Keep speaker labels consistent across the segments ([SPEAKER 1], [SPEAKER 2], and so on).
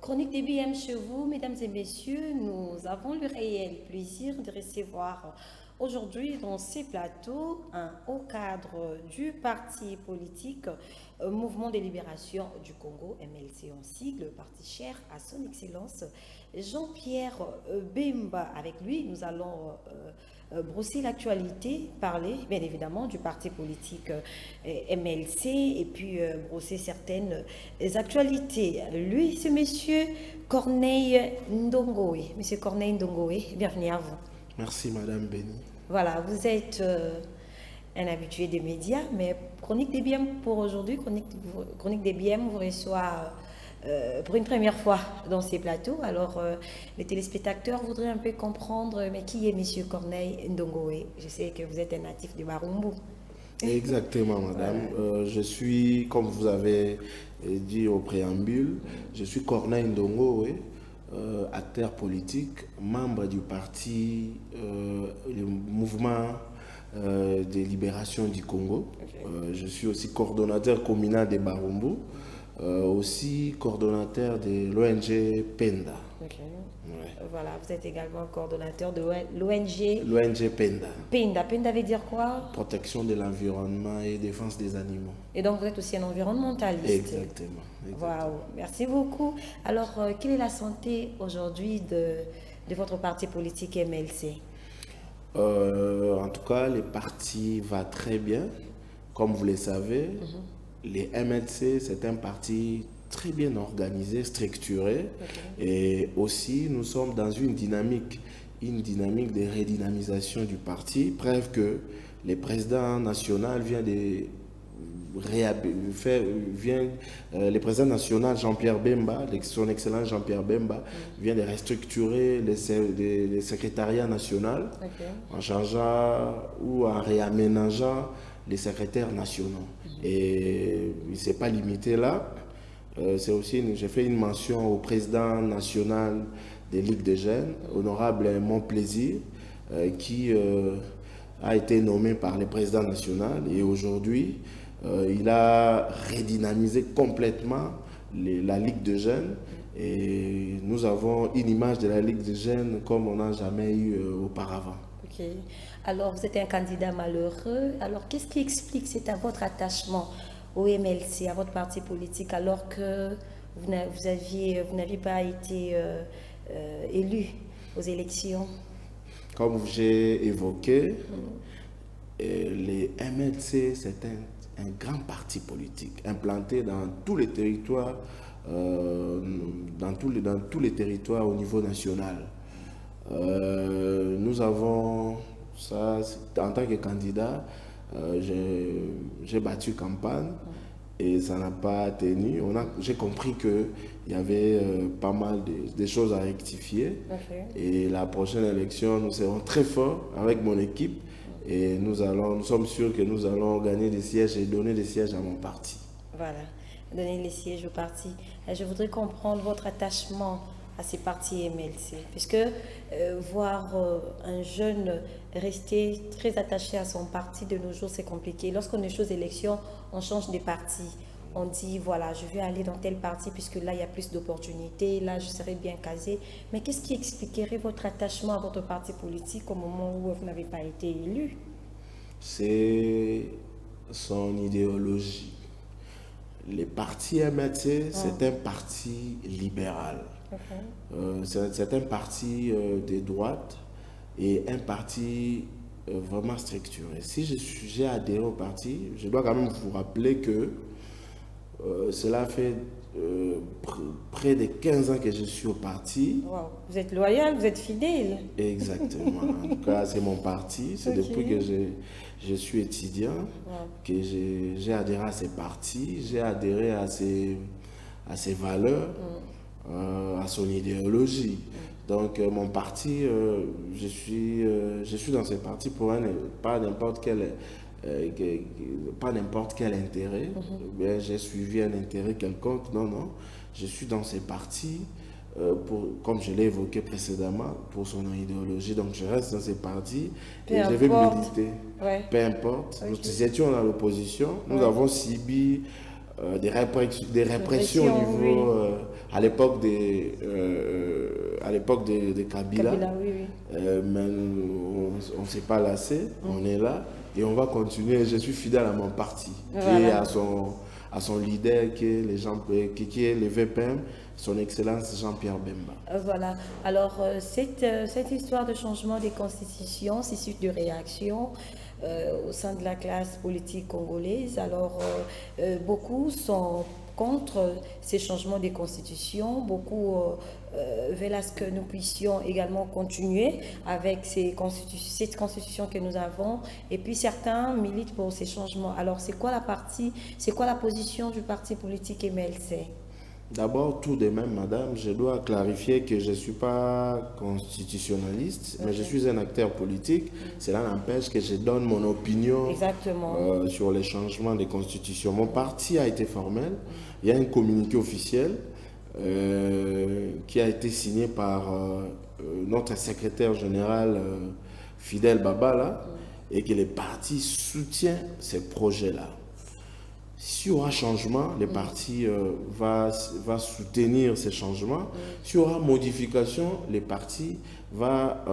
[SPEAKER 1] Chronique DBM chez vous, mesdames et messieurs, nous avons le réel plaisir de recevoir aujourd'hui dans ces plateaux un haut cadre du parti politique Mouvement de Libération du Congo, MLC en sigle, parti cher à son excellence Jean-Pierre Bemba. Avec lui, nous allons brosser l'actualité, parler bien évidemment du parti politique MLC et puis brosser certaines actualités. Lui, c'est monsieur Corneille Ndongoé. Monsieur Corneille Ndongoé, bienvenue à vous.
[SPEAKER 2] Merci Madame Béni.
[SPEAKER 1] Voilà, vous êtes un habitué des médias, mais Chronique DBM pour aujourd'hui, Chronique DBM vous reçoit pour une première fois dans ces plateaux. Alors, les téléspectateurs voudraient un peu comprendre, mais qui est Monsieur Corneille Ndongoé? Je sais que vous êtes un natif de Barumbu.
[SPEAKER 2] Exactement Madame. Je suis, comme vous avez dit au préambule, je suis Corneille Ndongoé, acteur politique, membre du parti, le mouvement de libération du Congo. Okay. Je suis aussi coordonnateur communal de Barumbu. Aussi coordonnateur de l'ONG PENDA.
[SPEAKER 1] Okay. Ouais. Voilà, vous êtes également coordonnateur de l'ONG
[SPEAKER 2] PENDA.
[SPEAKER 1] PENDA veut dire quoi?
[SPEAKER 2] Protection de l'environnement et défense des animaux.
[SPEAKER 1] Et donc vous êtes aussi un environnementaliste.
[SPEAKER 2] Exactement.
[SPEAKER 1] Waouh, merci beaucoup. Alors, quelle est la santé aujourd'hui de votre parti politique MLC?
[SPEAKER 2] En tout cas, le parti va très bien. Comme vous le savez, les MLC, c'est un parti très bien organisé, structuré. Okay. Et aussi, nous sommes dans une dynamique de redynamisation du parti. Preuve que le président national vient de le président national Jean-Pierre Bemba, son excellent Jean-Pierre Bemba, vient de restructurer le secrétariat national. Okay. En changeant ou en réaménageant les secrétaires nationaux. Et il ne s'est pas limité là. C'est aussi, j'ai fait une mention au président national des Ligues des Jeunes, honorable Mon Plaisir, qui a été nommé par le président national. Et aujourd'hui, il a redynamisé complètement la Ligue des Jeunes. Et nous avons une image de la Ligue des Jeunes comme on n'a jamais eu auparavant.
[SPEAKER 1] Ok. Alors, vous êtes un candidat malheureux. Alors, qu'est-ce qui explique votre attachement au MLC, à votre parti politique, alors que vous n'aviez pas été élu aux élections?
[SPEAKER 2] Comme j'ai évoqué, les MLC, c'est un grand parti politique implanté dans tous les territoires, dans tous les territoires au niveau national. Nous avons, ça, en tant que candidat, j'ai battu campagne et ça n'a pas tenu. J'ai compris qu'il y avait pas mal de choses à rectifier. Okay. Et la prochaine élection, nous serons très forts avec mon équipe et nous sommes sûrs que nous allons gagner des sièges et donner des sièges à mon parti.
[SPEAKER 1] Voilà, donner les sièges au parti. Je voudrais comprendre votre attachement à ces partis MLC, puisque voir un jeune rester très attaché à son parti de nos jours, c'est compliqué. Lorsqu'on est aux élections, on change de parti. On dit, voilà, je vais aller dans tel parti puisque là, il y a plus d'opportunités, là, je serai bien casé. Mais qu'est-ce qui expliquerait votre attachement à votre parti politique au moment où vous n'avez pas été élu?
[SPEAKER 2] C'est son idéologie. Le parti MLC, c'est un parti libéral. Okay. C'est un parti de droite et un parti vraiment structuré. Si j'ai adhéré au parti, je dois quand même vous rappeler que cela fait près de 15 ans que je suis au parti.
[SPEAKER 1] Wow. Vous êtes loyal, vous êtes fidèle.
[SPEAKER 2] Exactement. En tout cas, c'est mon parti. C'est okay. Depuis que je suis étudiant que j'ai adhéré à ces partis, j'ai adhéré à ses valeurs. À son idéologie. Donc mon parti, je suis dans ce parti pour pas n'importe quel intérêt. Bien, j'ai suivi un intérêt quelconque. Non, non. Je suis dans ce parti comme je l'ai évoqué précédemment, pour son idéologie. Donc je reste dans ce parti et je vais militer. Ouais. Peu importe. Okay. Nous étions dans l'opposition. Nous avons subi des répressions au niveau,
[SPEAKER 1] oui.
[SPEAKER 2] à l'époque de Kabila.
[SPEAKER 1] Kabila, oui, oui.
[SPEAKER 2] Mais on ne s'est pas lassé, on est là et on va continuer. Je suis fidèle à mon parti, qui est à son leader, qui est le VPM, son Excellence Jean-Pierre Bemba.
[SPEAKER 1] Voilà. Alors, cette histoire de changement des constitutions, c'est suite de réaction au sein de la classe politique congolaise. Alors, beaucoup sont contre ces changements des constitutions. Beaucoup veulent à ce que nous puissions également continuer avec cette constitution que nous avons. Et puis, certains militent pour ces changements. Alors, c'est quoi la position du parti politique MLC?
[SPEAKER 2] D'abord, tout de même, madame, je dois clarifier que je ne suis pas constitutionnaliste, mais je suis un acteur politique. Cela n'empêche que je donne mon opinion sur les changements des constitutions. Mon parti a été formel. Il y a un communiqué officiel qui a été signé par notre secrétaire général Fidel Babala et que le parti soutient ces projets-là. S'il y aura changement, le parti va soutenir ces changements. S'il y aura modification, le parti va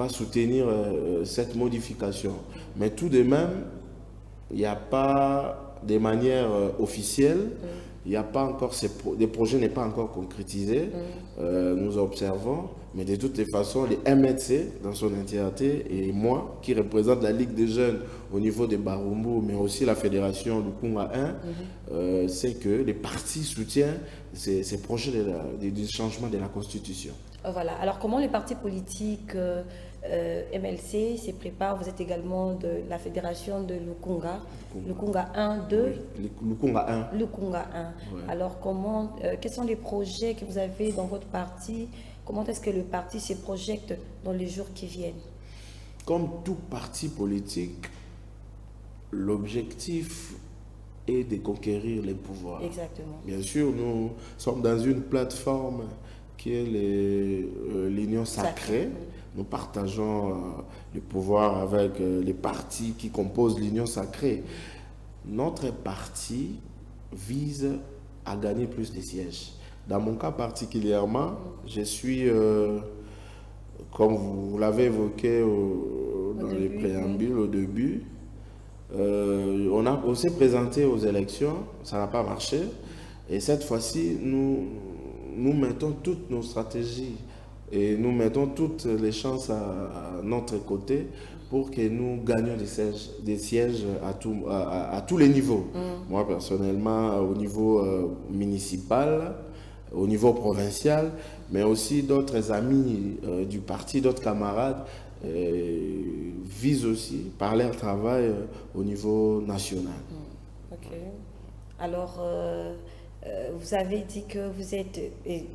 [SPEAKER 2] soutenir cette modification. Mais tout de même, il n'y a pas de manière officielle, il n'y a pas encore des projets n'est pas encore concrétisé. Nous observons, mais de toutes les façons, les MLC dans son entièreté et moi, qui représente la Ligue des jeunes au niveau de Barumbu, mais aussi la fédération Lukunga 1, c'est que les partis soutiennent ces projets de changement de la Constitution.
[SPEAKER 1] Voilà. Alors, comment les partis politiques MLC se préparent? Vous êtes également de la fédération de Lukunga 1, 2.
[SPEAKER 2] Lukunga 1.
[SPEAKER 1] Lukunga 1. Ouais. Alors, quels sont les projets que vous avez dans votre parti? Comment est-ce que le parti se projette dans les jours qui viennent?
[SPEAKER 2] Comme tout parti politique, l'objectif est de conquérir les pouvoirs.
[SPEAKER 1] Exactement.
[SPEAKER 2] Bien sûr, nous sommes dans une plateforme qui est l'Union sacrée. Nous partageons le pouvoir avec les partis qui composent l'Union sacrée. Notre parti vise à gagner plus de sièges. Dans mon cas particulièrement, je suis, comme vous l'avez évoqué dans les préambules au début, on s'est présenté aux élections, ça n'a pas marché. Et cette fois-ci, nous mettons toutes nos stratégies et nous mettons toutes les chances à notre côté pour que nous gagnions des sièges à tous les niveaux. Moi, personnellement, au niveau municipal, au niveau provincial, mais aussi d'autres amis du parti, d'autres camarades visent aussi par leur travail au niveau national.
[SPEAKER 1] Ok. Alors, vous avez dit que vous êtes,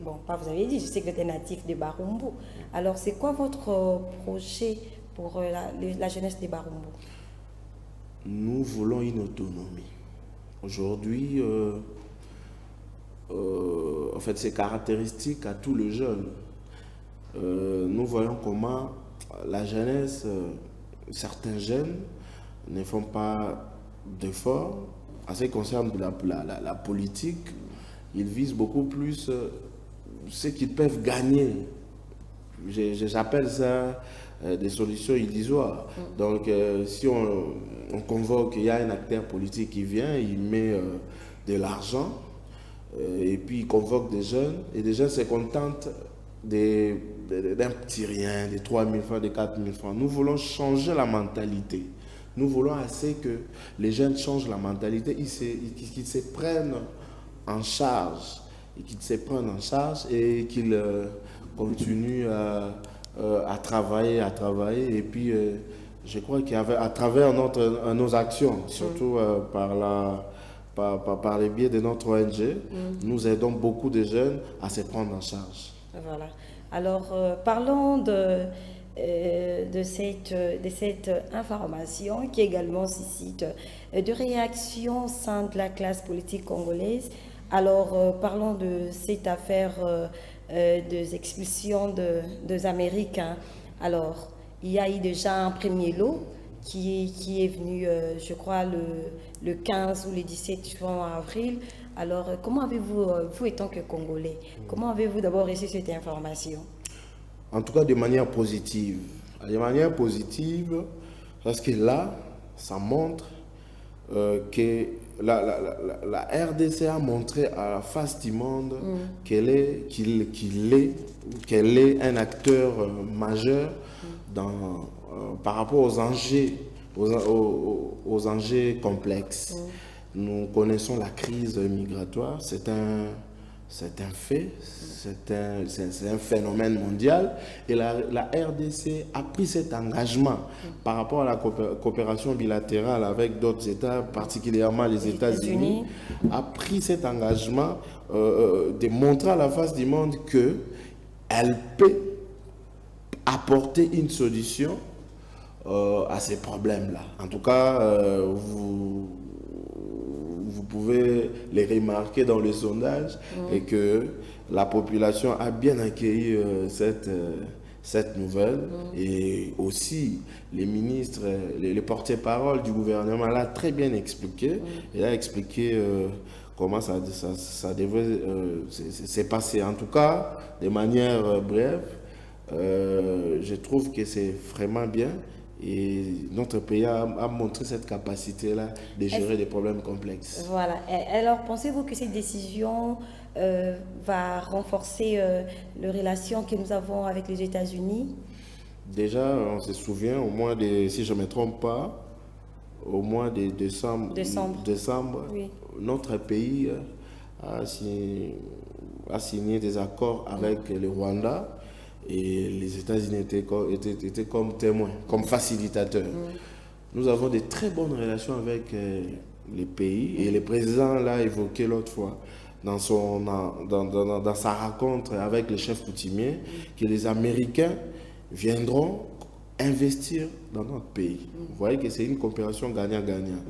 [SPEAKER 1] bon, pas vous avez dit, je sais que vous êtes natif de Barumbu. Alors, c'est quoi votre projet pour la jeunesse de Barumbu?
[SPEAKER 2] Nous voulons une autonomie. Aujourd'hui, en fait, c'est caractéristique à tous les jeunes. Nous voyons comment la jeunesse, certains jeunes ne font pas d'efforts. En ce qui concerne la politique, ils visent beaucoup plus ce qu'ils peuvent gagner. J'appelle ça des solutions illusoires. Donc, si on convoque, il y a un acteur politique qui vient, il met de l'argent, et puis il convoque des jeunes, et les jeunes se contentent d'un petit rien, de 3 000 francs, de 4 000 francs. Nous voulons changer la mentalité. Nous voulons assez que les jeunes changent la mentalité, qu'ils se prennent en charge, et qu'ils continuent à travailler. Et puis, je crois qu'à travers nos actions, surtout par le biais de notre ONG, nous aidons beaucoup de jeunes à se prendre en charge.
[SPEAKER 1] Voilà. Alors, parlons de cette information qui également suscite de réactions au sein de la classe politique congolaise. Alors, parlons de cette affaire des expulsions des Américains. Alors, il y a eu déjà un premier lot qui est venu, je crois, le 15 ou le 17 juin avril. Alors, comment avez-vous, vous étant que Congolais, comment avez-vous d'abord reçu cette information?
[SPEAKER 2] En tout cas, de manière positive. De manière positive, parce que là, ça montre que la RDC a montré à la face du monde qu'elle est un acteur majeur par rapport aux enjeux, aux enjeux complexes. Nous connaissons la crise migratoire, c'est un fait, c'est un phénomène mondial et la RDC a pris cet engagement par rapport à la coopération bilatérale avec d'autres États, particulièrement les États-Unis, a pris cet engagement de montrer à la face du monde qu'elle peut apporter une solution à ces problèmes-là. En tout cas, vous pouvez les remarquer dans les sondages et que la population a bien accueilli cette nouvelle et aussi les ministres, les porte-paroles du gouvernement l'ont très bien expliqué. Il a expliqué comment ça devait s'est passé. En tout cas, de manière brève, je trouve que c'est vraiment bien. Et notre pays a montré cette capacité-là de gérer des problèmes complexes.
[SPEAKER 1] Voilà. Alors, pensez-vous que cette décision va renforcer les relations que nous avons avec les États-Unis?
[SPEAKER 2] Déjà, on se souvient, si je ne me trompe pas, au mois de décembre,
[SPEAKER 1] oui,
[SPEAKER 2] notre pays a signé des accords avec le Rwanda. Et les États-Unis étaient comme témoins, comme facilitateurs. Nous avons de très bonnes relations avec les pays et le président l'a évoqué l'autre fois dans sa rencontre avec le chef coutumier que les Américains viendront investir dans notre pays. Vous voyez que c'est une coopération gagnant-gagnant.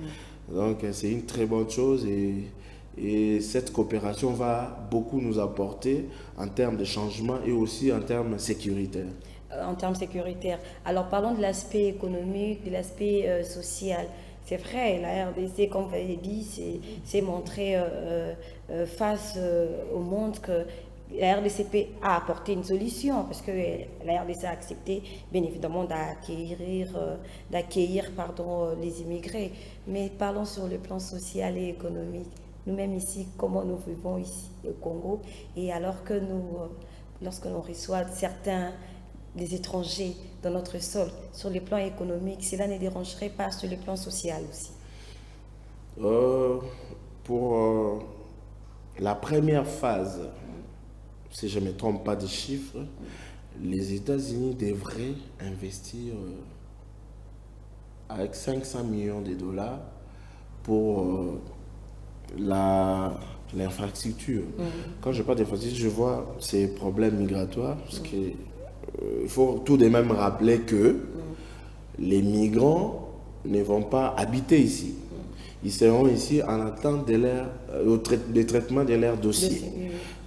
[SPEAKER 2] Donc c'est une très bonne chose et cette coopération va beaucoup nous apporter en termes de changement et aussi en termes sécuritaires.
[SPEAKER 1] En termes sécuritaires. Alors parlons de l'aspect économique, de l'aspect social. C'est vrai, la RDC, comme vous l'avez dit, s'est montrée face au monde que la RDCP a apporté une solution parce que la RDC a accepté bien évidemment d'accueillir les immigrés. Mais parlons sur le plan social et économique. Nous-mêmes ici, comment nous vivons ici au Congo, et alors que lorsque l'on reçoit certains des étrangers dans notre sol, sur le plan économique, cela ne dérangerait pas sur le plan social aussi?
[SPEAKER 2] Pour la première phase, si je ne me trompe pas des chiffres, les États-Unis devraient investir avec 500 millions de dollars pour l'infrastructure. Quand je parle d'infrastructure, je vois ces problèmes migratoires, parce qu'il faut tout de même rappeler que les migrants ne vont pas habiter ici. Ils seront ici en attente de traitement de leur dossier.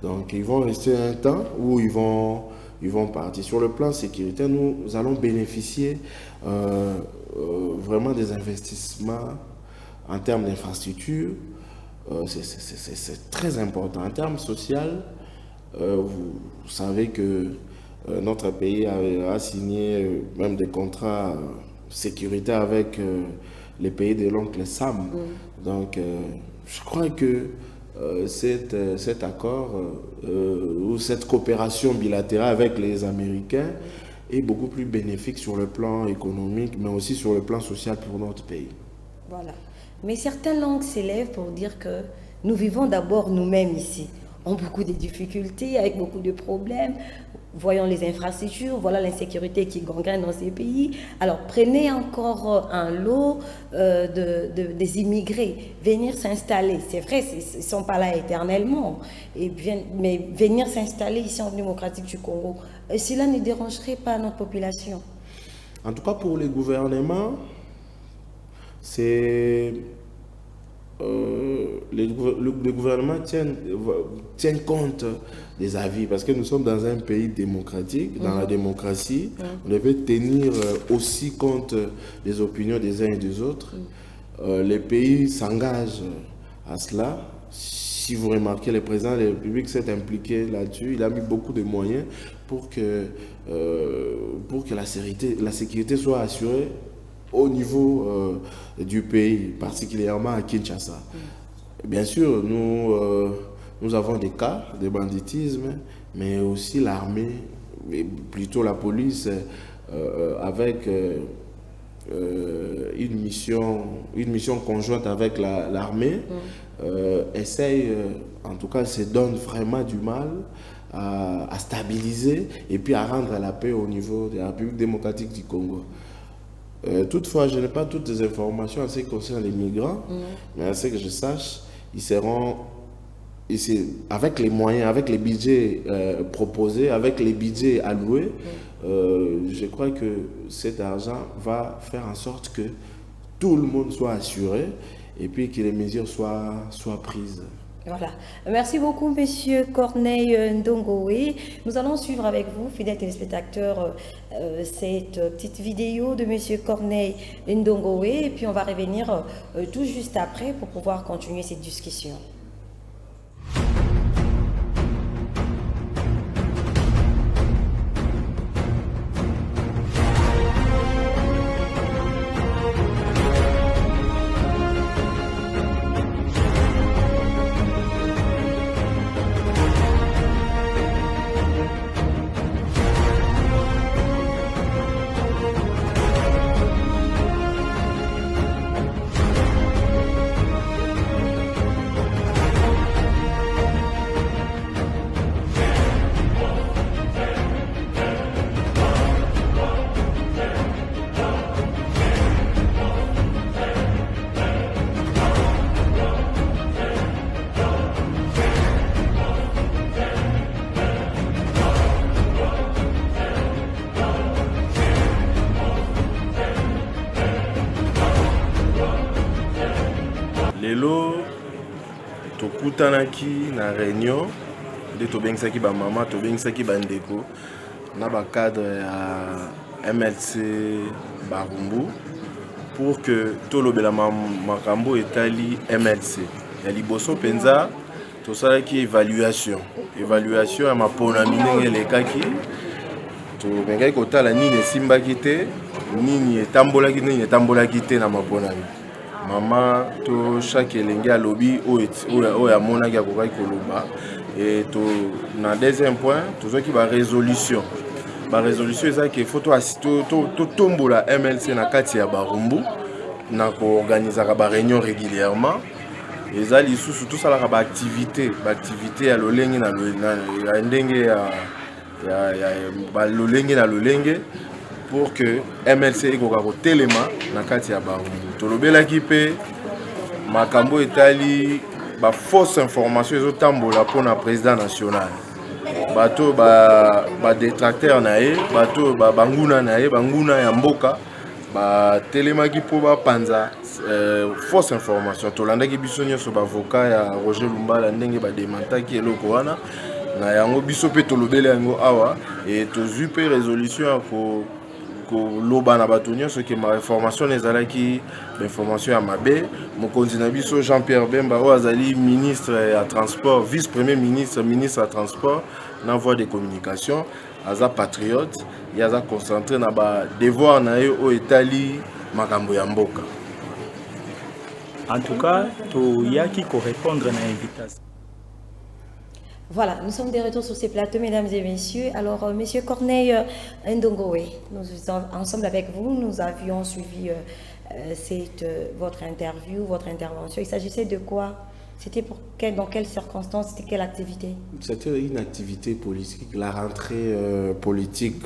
[SPEAKER 2] Donc ils vont rester un temps où ils vont partir. Sur le plan sécuritaire, nous allons bénéficier vraiment des investissements en termes d'infrastructures. C'est très important. En termes social, vous savez que notre pays a signé même des contrats sécuritaires avec les pays de l'oncle Sam. Donc, je crois que cet accord ou cette coopération bilatérale avec les Américains est beaucoup plus bénéfique sur le plan économique, mais aussi sur le plan social pour notre pays.
[SPEAKER 1] Voilà. Mais certaines langues s'élèvent pour dire que nous vivons d'abord nous-mêmes ici. On a beaucoup de difficultés, avec beaucoup de problèmes. Voyons les infrastructures, voilà l'insécurité qui gangrène dans ces pays. Alors prenez encore un lot des immigrés, venir s'installer. C'est vrai, ils ne sont pas là éternellement, mais venir s'installer ici en démocratique du Congo, cela ne dérangerait pas notre population?
[SPEAKER 2] En tout cas, pour les gouvernements, c'est le gouvernement tient compte des avis, parce que nous sommes dans un pays démocratique. Dans la démocratie, on devait tenir aussi compte des opinions des uns et des autres. Les pays s'engagent à cela. Si vous remarquez, le président de la République s'est impliqué là-dessus. Il a mis beaucoup de moyens pour que la sécurité soit assurée au niveau du pays, particulièrement à Kinshasa. Bien sûr, nous avons des cas de banditisme, mais aussi l'armée, plutôt la police, avec une mission conjointe avec l'armée, essaye, en tout cas, se donne vraiment du mal à stabiliser et puis à rendre la paix au niveau de la République démocratique du Congo. Toutefois, je n'ai pas toutes les informations en ce qui concerne les migrants, mais à ce que je sache, ils seront, avec les moyens, avec les budgets proposés, avec les budgets alloués, je crois que cet argent va faire en sorte que tout le monde soit assuré et puis que les mesures soient prises.
[SPEAKER 1] Voilà. Merci beaucoup, Monsieur Corneille Ndongowe. Nous allons suivre avec vous, fidèles téléspectateurs, cette petite vidéo de Monsieur Corneille Ndongowe. Et puis, on va revenir tout juste après pour pouvoir continuer cette discussion.
[SPEAKER 2] Lelo tokutanaki na réunion de tobengisaki ba mama, tobengisaki ba ndeko na ba cadre ya MLC Barumbu pour que tolobela makambo etali MLC ya liboso penza tosalaki évaluation ya mapona minenge lekaki tobengaki kotala nini esimbaki te, nini etambolaki te na maponami. Mama to chaque elenge alobi oyo amonaki akokaki koloba. Et na deuxième point tozoki ba résolution ezaki faut to tombola MLC na kati ya Barumbu na ko organiser ba réunion régulièrement. Eza lisusu tout ça la ba activité ya lolenge na ndenge ya lolenge na lolenge pour que MLC ekoka kotelema na kati ya Barumbu. Tolobelaki pe makambo etali ba fausse information ezotambola mpona président national. Bato ba détracteur na ye, bato banguna na ye, banguna ya mboka ba telemaki po ba panza fausse information. Tolandaki biso nyonso ba avocat ya Roger Lumbala ndenge ba demantaki eloko wana na yango biso pe tolobele yango awa et tozwi pe résolution ko loba na bato nyonso ke ma information ezalaki information ya mabe. Mokonzi na biso Jean-Pierre Bemba oyo azali ministre ya transport, vice-premier ministre ya transport na voie de communication, aza patriote, et aza concentré na ba devoir na ye oyo etali makambo ya mboka.
[SPEAKER 3] En tout cas, toyaki ko répondre na invitation.
[SPEAKER 1] Voilà, nous sommes de retour sur ces plateaux, mesdames et messieurs. Alors, Monsieur Corneille Ndongowe, ensemble avec vous, nous avions suivi votre interview, votre intervention. Il s'agissait de quoi? C'était dans quelles circonstances? C'était quelle activité?
[SPEAKER 2] C'était une activité politique, la rentrée politique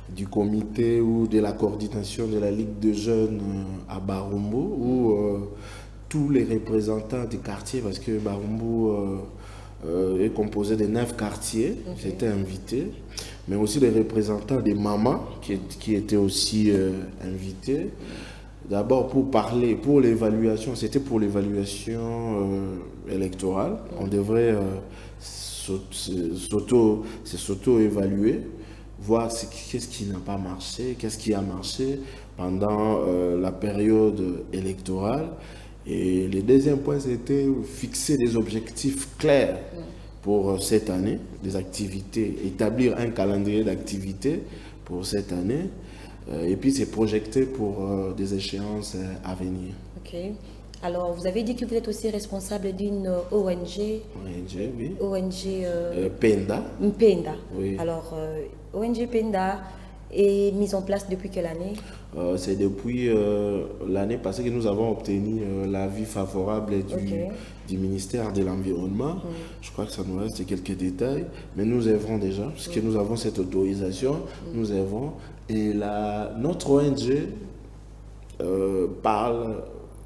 [SPEAKER 2] du comité ou de la coordination de la Ligue de jeunes à Barumbu, où tous les représentants des quartiers, parce que Barumbu est composé de 9 quartiers, j'étais invité, mais aussi les représentants des mamans qui étaient aussi invités. D'abord, pour parler, pour l'évaluation, c'était pour l'évaluation électorale. On devrait s'auto-évaluer, voir qu'est-ce qui n'a pas marché, qu'est-ce qui a marché pendant la période électorale. Et le deuxième point, c'était fixer des objectifs clairs pour cette année, des activités, établir un calendrier d'activités pour cette année. Et puis c'est projeté pour des échéances à venir.
[SPEAKER 1] Ok. Alors, vous avez dit que vous êtes aussi responsable d'une ONG.
[SPEAKER 2] ONG, oui.
[SPEAKER 1] ONG
[SPEAKER 2] PENDA.
[SPEAKER 1] PENDA.
[SPEAKER 2] Oui.
[SPEAKER 1] Alors, ONG PENDA est mise en place depuis quelle année?
[SPEAKER 2] C'est depuis l'année passée que nous avons obtenu l'avis favorable du ministère de l'Environnement. Je crois que ça nous reste quelques détails, mais nous œuvrons déjà, puisque nous avons cette autorisation, nous œuvrons. Et notre ONG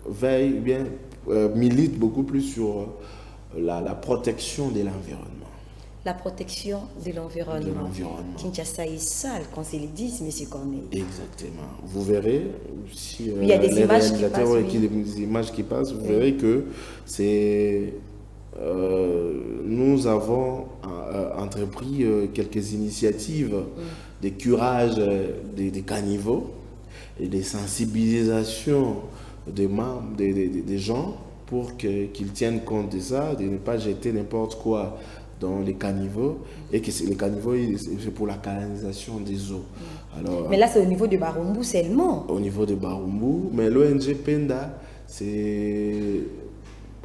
[SPEAKER 2] veille, bien, milite beaucoup plus sur la protection de l'environnement.
[SPEAKER 1] La protection de l'environnement. Kinshasa est sale, qu'on se le dise, M. Corneille.
[SPEAKER 2] Exactement. Vous verrez, si
[SPEAKER 1] il y a des images qui passent,
[SPEAKER 2] des images qui passent, vous verrez que c'est... nous avons entrepris quelques initiatives de curage des caniveaux et de sensibilisation des membres, des gens pour qu'ils tiennent compte de ça, de ne pas jeter n'importe quoi dans les caniveaux, et que les caniveaux, c'est pour la canalisation des eaux. Alors,
[SPEAKER 1] mais là, c'est au niveau de Barumbu seulement.
[SPEAKER 2] Au niveau de Barumbu, mais l'ONG PENDA,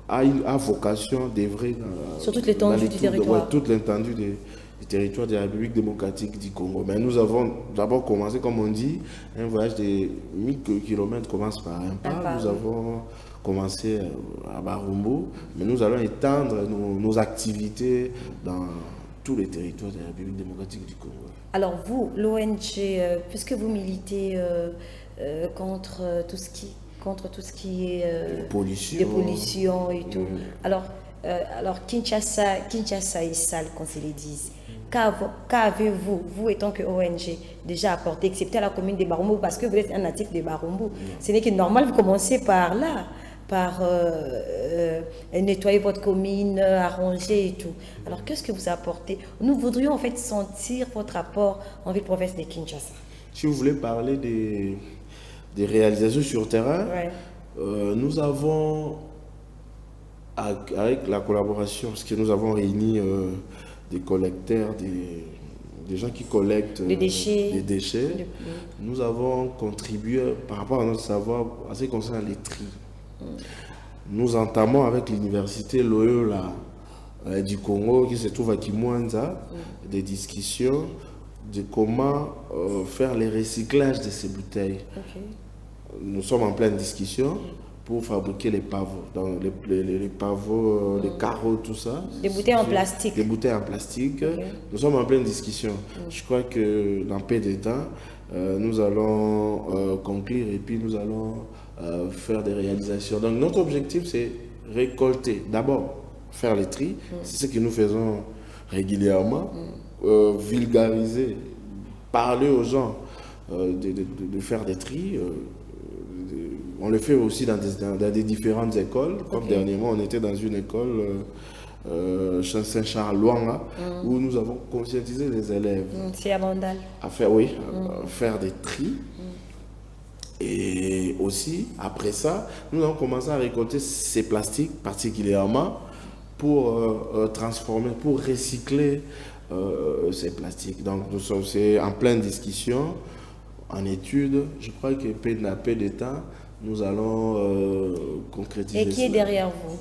[SPEAKER 2] a vocation d'œuvrer
[SPEAKER 1] sur toute l'étendue du territoire.
[SPEAKER 2] Ouais, toute l'étendue du territoire de la République démocratique du Congo. Mais nous avons d'abord commencé, comme on dit, un voyage de 1000 km commence par un pas. Nous avons commencé à Barumbu, mais nous allons étendre nos activités dans tous les territoires de la République démocratique du Congo.
[SPEAKER 1] Alors vous, l'ONG, puisque vous militez contre tout ce qui est
[SPEAKER 2] pollution.
[SPEAKER 1] Pollution et tout. Alors Kinshasa est sale, qu'on se le dise. Qu'avez-vous, vous étant que ONG, déjà apporté, excepté à la commune de Barumbu, parce que vous êtes un natif de Barumbu. Ce n'est que normal, vous commencez par là, par nettoyer votre commune, arranger et tout. Alors qu'est-ce que vous apportez? Nous voudrions en fait sentir votre apport en ville-province de Kinshasa.
[SPEAKER 2] Si vous voulez parler des réalisations sur terrain, nous avons, avec la collaboration, parce que nous avons réuni des collecteurs, des gens qui collectent des déchets. Nous avons contribué par rapport à notre savoir en ce qui concerne les tri. Nous entamons avec l'université Loyola du Congo qui se trouve à Kimwanza des discussions de comment faire le recyclage de ces bouteilles. Nous sommes en pleine discussion pour fabriquer les pavots, les pavots, les carreaux, tout ça.
[SPEAKER 1] Des bouteilles en plastique.
[SPEAKER 2] Des bouteilles en plastique. Nous sommes en pleine discussion. Je crois que dans peu de temps, nous allons conclure et puis nous allons faire des réalisations. Donc notre objectif, c'est récolter, d'abord faire les tri, c'est ce que nous faisons régulièrement, vulgariser, parler aux gens de faire des tri. On le fait aussi dans des différentes écoles. Comme dernièrement, on était dans une école Saint-Charles-Loanga où nous avons conscientisé les élèves à faire des tri. Et aussi, après ça, nous avons commencé à récolter ces plastiques particulièrement pour transformer, pour recycler ces plastiques. Donc, c'est en pleine discussion, en étude. Je crois que peu de temps, nous allons concrétiser.
[SPEAKER 1] Et qui est derrière vous?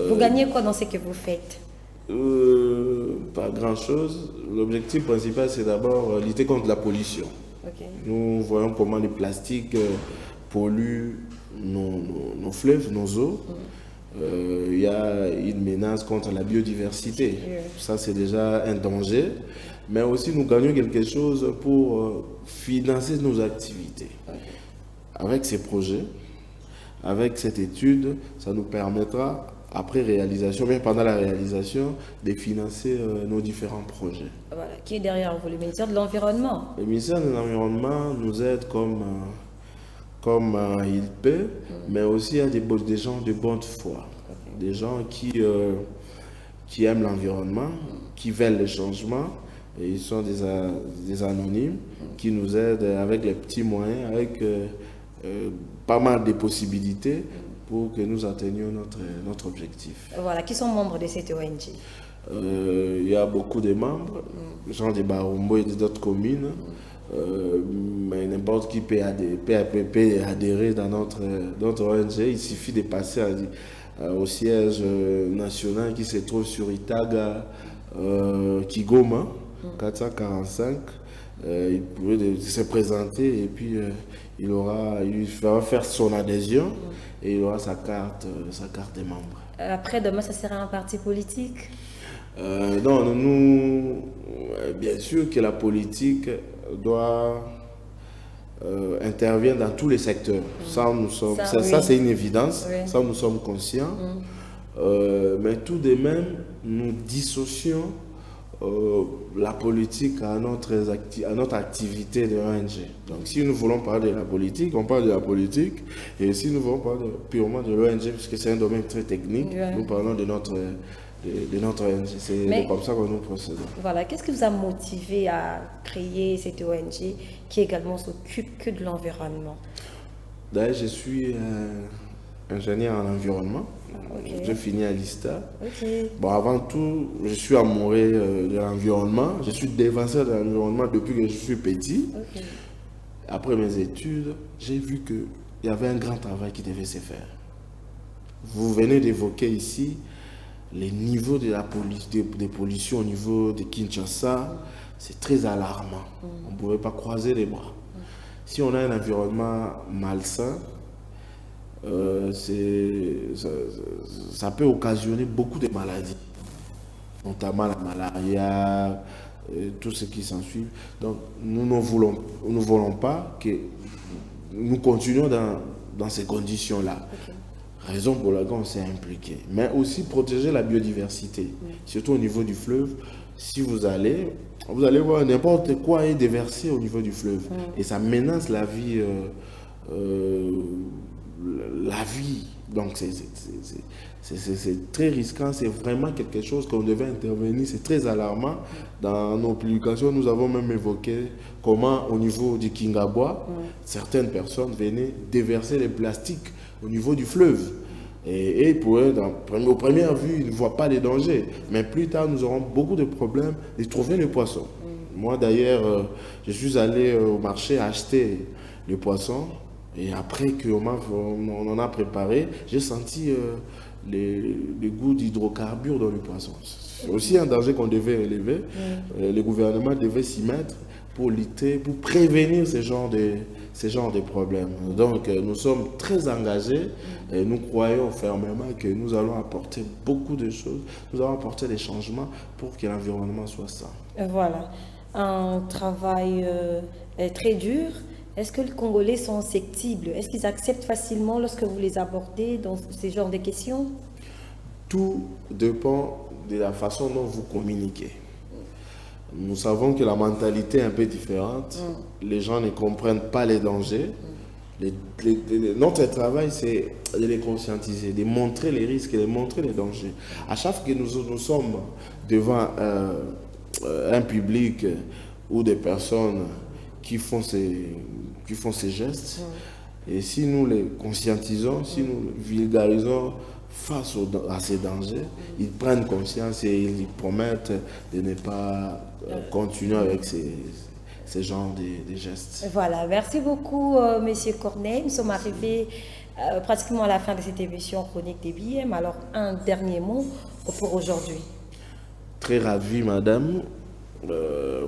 [SPEAKER 1] Vous gagnez quoi dans ce que vous faites?
[SPEAKER 2] Pas grand-chose. L'objectif principal, c'est d'abord lutter contre la pollution. Nous voyons comment les plastiques polluent nos fleuves, nos eaux. Il y a une menace contre la biodiversité. Ça, c'est déjà un danger. Mais aussi, nous gagnons quelque chose pour financer nos activités. Avec ces projets, avec cette étude, ça nous permettra, après réalisation, bien pendant la réalisation, de financer nos différents projets.
[SPEAKER 1] Voilà. Qui est derrière vous? Le ministère de l'Environnement?
[SPEAKER 2] Le ministère de l'Environnement nous aide comme comme il peut, mais aussi il y a des gens de bonne foi, des gens qui aiment l'environnement, qui veulent le changement, et ils sont des anonymes qui nous aident avec les petits moyens, avec pas mal de possibilités pour que nous atteignions notre objectif.
[SPEAKER 1] Voilà, qui sont membres de cette ONG?
[SPEAKER 2] Il y a beaucoup de membres, gens de Barombo et d'autres communes, mais n'importe qui peut adhérer dans notre ONG. Il suffit de passer au siège national qui se trouve sur Itaga, Kigoma, 445. Il pourrait se présenter et puis il va faire son adhésion et il aura sa carte de membre.
[SPEAKER 1] Après-demain, ça sera un parti politique?
[SPEAKER 2] Non, nous, bien sûr que la politique doit intervenir dans tous les secteurs. Ça, c'est une évidence. Oui. Ça, nous sommes conscients. Mais tout de même, nous dissocions la politique à notre activité de ONG. Donc, si nous voulons parler de la politique, on parle de la politique. Et si nous voulons parler purement de l'ONG, puisque c'est un domaine très technique, nous parlons de notre ONG. C'est comme ça que nous procédons.
[SPEAKER 1] Voilà. Qu'est-ce qui vous a motivé à créer cette ONG qui également s'occupe que de l'environnement?
[SPEAKER 2] D'ailleurs, je suis ingénieur en environnement. Okay. Je finis à l'ISTA.
[SPEAKER 1] Okay.
[SPEAKER 2] Bon, avant tout, je suis amoureux de l'environnement. Je suis défenseur de l'environnement depuis que je suis petit. Okay. Après mes études, j'ai vu qu'il y avait un grand travail qui devait se faire. Vous venez d'évoquer ici les niveaux de pollution au niveau de Kinshasa. C'est très alarmant. On ne pouvait pas croiser les bras. Si on a un environnement malsain, ça peut occasionner beaucoup de maladies, notamment la malaria, tout ce qui s'ensuit. Donc nous ne voulons pas que nous continuions dans ces conditions-là. Okay. Raison pour laquelle on s'est impliqué. Mais aussi protéger la biodiversité, surtout au niveau du fleuve. Si vous allez voir n'importe quoi est déversé au niveau du fleuve. Et ça menace la vie. Donc c'est très risquant, c'est vraiment quelque chose qu'on devait intervenir, c'est très alarmant. Dans nos publications, nous avons même évoqué comment au niveau du Kingabwa, certaines personnes venaient déverser les plastiques au niveau du fleuve. Et au premier vue, ils ne voient pas les dangers. Mais plus tard, nous aurons beaucoup de problèmes de trouver les poissons. Moi d'ailleurs, je suis allé au marché acheter les poissons. Et après qu'on en a préparé, j'ai senti les goûts d'hydrocarbures dans le poisson. C'est aussi un danger qu'on devait élever. Le gouvernement devait s'y mettre pour lutter, pour prévenir ce genre de problèmes. Donc nous sommes très engagés et nous croyons fermement que nous allons apporter beaucoup de choses. Nous allons apporter des changements pour que l'environnement soit sain.
[SPEAKER 1] Voilà, un travail très dur. Est-ce que les Congolais sont susceptibles? Est-ce qu'ils acceptent facilement lorsque vous les abordez dans ce genre de questions?
[SPEAKER 2] Tout dépend de la façon dont vous communiquez. Nous savons que la mentalité est un peu différente. Les gens ne comprennent pas les dangers. Notre travail, c'est de les conscientiser, de montrer les risques et de montrer les dangers. À chaque fois que nous sommes devant un public ou des personnes qui font ces gestes, et si nous les conscientisons, si nous les vulgarisons face à ces dangers, ils prennent conscience et ils promettent de ne pas continuer avec ces genres de gestes.
[SPEAKER 1] Voilà, merci beaucoup Monsieur Corneille. Nous sommes arrivés pratiquement à la fin de cette émission chronique des BM. Alors un dernier mot pour aujourd'hui.
[SPEAKER 2] Très ravi madame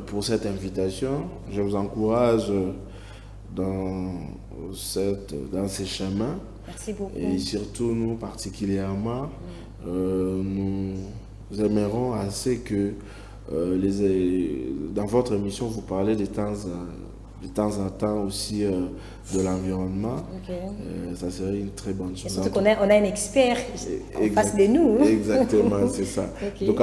[SPEAKER 2] pour cette invitation. Je vous encourage dans ces chemins.
[SPEAKER 1] Merci beaucoup.
[SPEAKER 2] Et surtout, nous particulièrement, nous aimerons assez que dans votre émission, vous parlez des temps de temps en temps aussi de l'environnement, ça serait une très bonne chose.
[SPEAKER 1] Surtout qu'on a un expert en face de nous.
[SPEAKER 2] Exactement, c'est ça. Donc,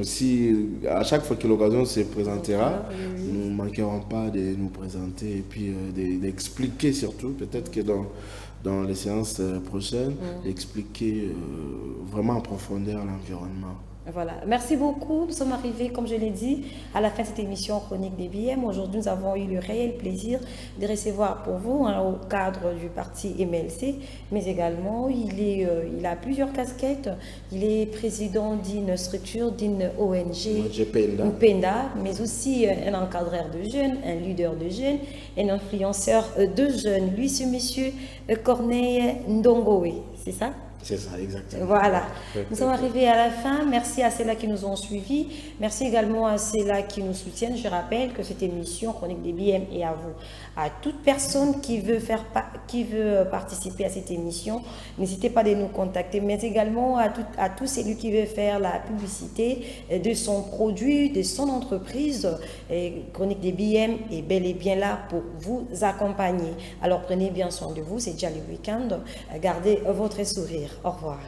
[SPEAKER 2] si à chaque fois que l'occasion se présentera, nous ne manquerons pas de nous présenter et puis d'expliquer surtout, peut-être que dans les séances prochaines, d'expliquer vraiment en profondeur l'environnement.
[SPEAKER 1] Voilà, merci beaucoup. Nous sommes arrivés, comme je l'ai dit, à la fin de cette émission Chronique des BM. Aujourd'hui, nous avons eu le réel plaisir de recevoir pour vous, au cadre du parti MLC, mais également, il a plusieurs casquettes. Il est président d'une structure, d'une ONG, Penda, mais aussi un encadreur de jeunes, un leader de jeunes, un influenceur de jeunes. Lui, ce monsieur Corneille Ndongoé, c'est ça?
[SPEAKER 2] C'est ça, exactement.
[SPEAKER 1] Voilà. Nous sommes arrivés à la fin. Merci à ceux-là qui nous ont suivis. Merci également à ceux-là qui nous soutiennent. Je rappelle que cette émission Chronique des BM est à vous. À toute personne qui veut participer à cette émission, n'hésitez pas à nous contacter, mais également à tous celui qui veut faire la publicité de son produit, de son entreprise. Et Chronique des BM est bel et bien là pour vous accompagner. Alors prenez bien soin de vous, c'est déjà le week-end. Gardez votre sourire. Au revoir.